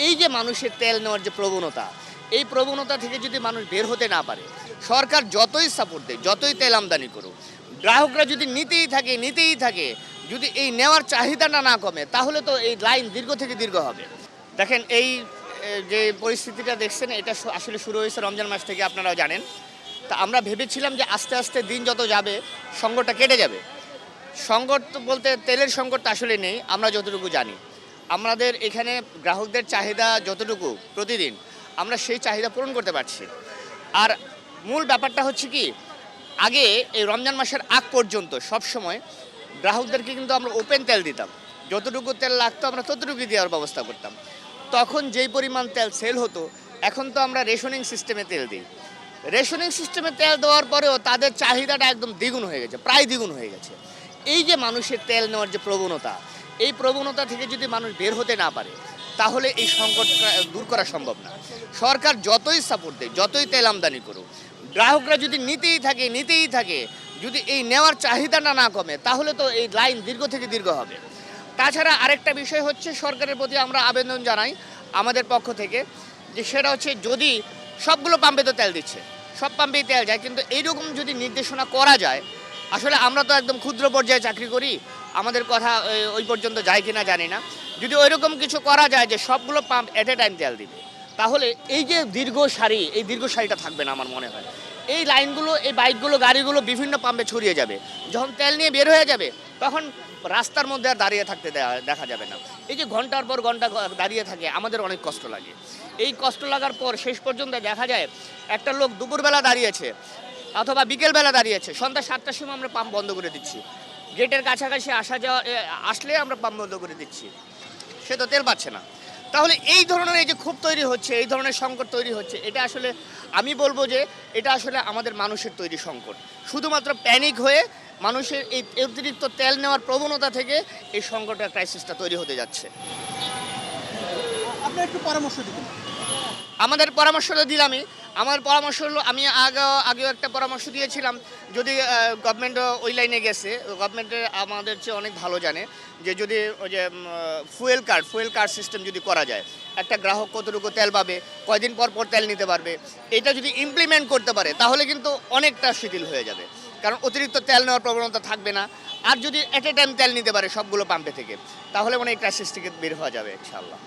এই যে মানুষের তেল নেওয়ার যে প্রবণতা, এই প্রবণতা থেকে যদি মানুষ বের হতে না পারে, সরকার যতই সাপোর্ট দেয়, যতই তেল আমদানি করুক, গ্রাহকরা যদি নিতেই থাকে, যদি এই নেওয়ার চাহিদাটা না কমে, তাহলে তো এই লাইন দীর্ঘ থেকে দীর্ঘ হবে। দেখেন এই যে পরিস্থিতিটা দেখছেন, এটা আসলে শুরু হয়েছে রমজান মাস থেকে, আপনারাও জানেন। তা আমরা ভেবেছিলাম যে আস্তে আস্তে দিন যত যাবে সংকটটা কেটে যাবে। সংকট বলতে তেলের সংকটটা আসলে নেই, আমরা যতটুকু জানি। আমাদের এখানে গ্রাহকদের চাহিদা যতটুকু প্রতিদিন, আমরা সেই চাহিদা পূরণ করতে পারছি। আর মূল ব্যাপারটা হচ্ছে কি, আগে এই রমজান মাসের আগ পর্যন্ত সবসময় গ্রাহকদেরকে কিন্তু আমরা ওপেন তেল দিতাম। যতটুকু তেল লাগতো আমরা ততটুকু দেওয়ার ব্যবস্থা করতাম। তখন যেই পরিমাণ তেল সেল হতো, এখন তো আমরা রেশনিং সিস্টেমে তেল দিই। রেশনিং সিস্টেমে তেল দেওয়ার পরেও তাদের চাহিদাটা একদম দ্বিগুণ হয়ে গেছে, প্রায় দ্বিগুণ হয়ে গেছে। এই যে মানুষের তেল নেওয়ার যে প্রবণতা, এই প্রবণতা থেকে যদি মানুষ বের হতে না পারে, তাহলে এই সংকটটা দূর করা সম্ভব না। সরকার যতই সাপোর্ট দেয়, যতই তেল আমদানি করুক, গ্রাহকরা যদি নিতেই থাকে, যদি এই নেওয়ার চাহিদাটা না কমে, তাহলে তো এই লাইন দীর্ঘ থেকে দীর্ঘ হবে। তাছাড়া আরেকটা বিষয় হচ্ছে, সরকারের প্রতি আমরা আবেদন জানাই আমাদের পক্ষ থেকে, যে সেটা হচ্ছে যদি সবগুলো পাম্পে তো তেল দিচ্ছে, সব পাম্পেই তেল যায়, কিন্তু এইরকম যদি নির্দেশনা করা যায়, আসলে আমরা তো একদম ক্ষুদ্র পর্যায়ে চাকরি করি, আমাদের কথা ওই পর্যন্ত যায় কিনা জানি না। যদি ওইরকম কিছু করা যায় যে সবগুলো পাম্প এট এ টাইম তেল দিবে, তাহলে এই যে দীর্ঘ সারিটা থাকবে না আমার মনে হয়। এই লাইনগুলো, এই বাইকগুলো, গাড়িগুলো বিভিন্ন পাম্পে ছড়িয়ে যাবে। যখন তেল নিয়ে বের হয়ে যাবে, তখন রাস্তার মধ্যে আর দাঁড়িয়ে থাকতে দেখা যাবে না। এই যে ঘন্টার পর ঘন্টা দাঁড়িয়ে থাকে, আমাদের অনেক কষ্ট লাগে। এই কষ্ট লাগার পর শেষ পর্যন্ত দেখা যায় একটা লোক দুপুরবেলা দাঁড়িয়েছে অথবা বিকেলবেলা দাঁড়িয়েছে, সন্ধ্যা 7টার সময় আমরা পাম্প বন্ধ করে দিচ্ছি। গেটের কাছাকাছি আসলে আমরা পাম্প বন্ধ করে দিচ্ছি, সে তো তেল পাচ্ছে না। তাহলে এই ধরনের এই যে ক্ষোভ তৈরি হচ্ছে, এই ধরনের সংকট তৈরি হচ্ছে, এটা আসলে আমি বলবো যে এটা আসলে আমাদের মানুষের তৈরি সংকট। শুধুমাত্র প্যানিক হয়ে মানুষের এই অতিরিক্ত তেল নেওয়ার প্রবণতা থেকে এই সংকটের ক্রাইসিসটা তৈরি হতে যাচ্ছে। আপনি একটু পরামর্শ দিবেন। আমাদের পরামর্শ তো দিলামই। আমার পরামর্শ হলো, আমি আগেও একটা পরামর্শ দিয়েছিলাম, যদি গভর্নমেন্ট ওই লাইনে গেছে, গভর্নমেন্টের আমাদের চেয়ে অনেক ভালো জানে, যে যদি ওই যে ফুয়েল কার্ড সিস্টেম যদি করা যায়, একটা গ্রাহক কতটুকু তেল পাবে, কয়দিন পর পর তেল নিতে পারবে, এটা যদি ইমপ্লিমেন্ট করতে পারে, তাহলে কিন্তু অনেকটা শিথিল হয়ে যাবে। কারণ অতিরিক্ত তেল নেওয়ার প্রবণতা থাকবে না। আর যদি এট এ টাইম তেল নিতে পারে সবগুলো পাম্পে থেকে, তাহলে মানে এই ক্রাইসিস থেকে বের হওয়া যাবে ইনশাআল্লাহ।